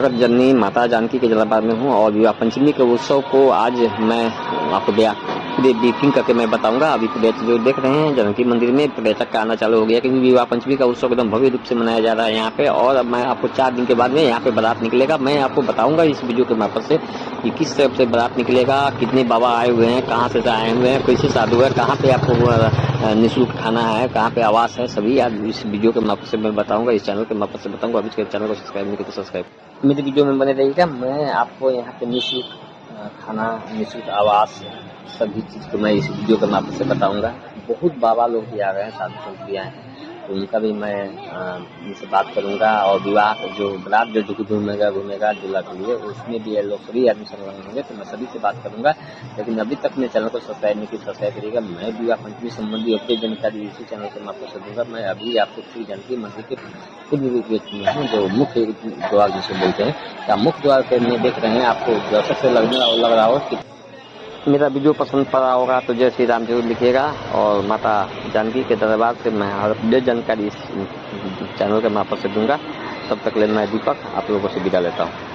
जगत जननी माता जानकी के जलाभार में हूँ और विवाह पंचमी के उत्सव को आज मैं आपको ब्रीफिंग करके मैं बताऊंगा। अभी जो देख रहे हैं जानकी मंदिर में पर्यटक का आना चालू हो गया, क्योंकि विवाह पंचमी का उत्सव एकदम भव्य रूप से मनाया जा रहा है यहाँ पे। और अब मैं आपको 4 दिन के बाद में यहाँ पे बारात निकलेगा। मैं आपको बताऊंगा इस वीडियो के माध्यम से कि किस तरह से बारात निकलेगा, कितने बाबा आए हुए हैं, कहाँ से आए हुए हैं, कैसे साधु है, कहाँ पे आपको निःशुल्क खाना है, कहाँ पे आवास है, सभी आज इस वीडियो के माध्यम से मैं बताऊंगा, इस चैनल के माध्यम से बताऊंगा। अभी चैनल को सब्सक्राइब नहीं किया तो सब्सक्राइब मेरे वीडियो में बने रहिएगा। मैं आपको यहाँ पे निःशुल्क खाना, निःशुल्क आवास, सभी चीज़ को मैं इस वीडियो के माध्यम से बताऊंगा। बहुत बाबा लोग भी आ रहे हैं, साधु संत भी आए हैं, तो उनका भी मैं उनसे बात करूंगा। और विवाह जो बारात जो घूमेगा दूल्हा के लिए, उसमें भी ये लोग सभी आदमी संलग्न होंगे, तो मैं सभी से बात करूंगा। लेकिन अभी तक मेरे चैनल को सब्सक्राइब नहीं किया, सब्सक्राइब करिएगा। मैं विवाह पंचमी संबंधी अपनी जानकारी इसी चैनल के माध्यम से दूंगा। मैं अभी आपको श्री जानकी मंदिर के पूर्व व्यक्ति में हूँ, जो मुख्य द्वार जिसे बोलते हैं, या मुख्य द्वार पे में देख रहे हैं। आपको दर्शक से लग रहा हो कि मेरा वीडियो पसंद पड़ा होगा तो जय श्री राम जरूर लिखिएगा। और माता जानकी के दरबार से मैं हर अपडेट जानकारी इस चैनल के माध्यम से दूंगा। तब तक ले मैं दीपक आप लोगों से विदा लेता हूँ।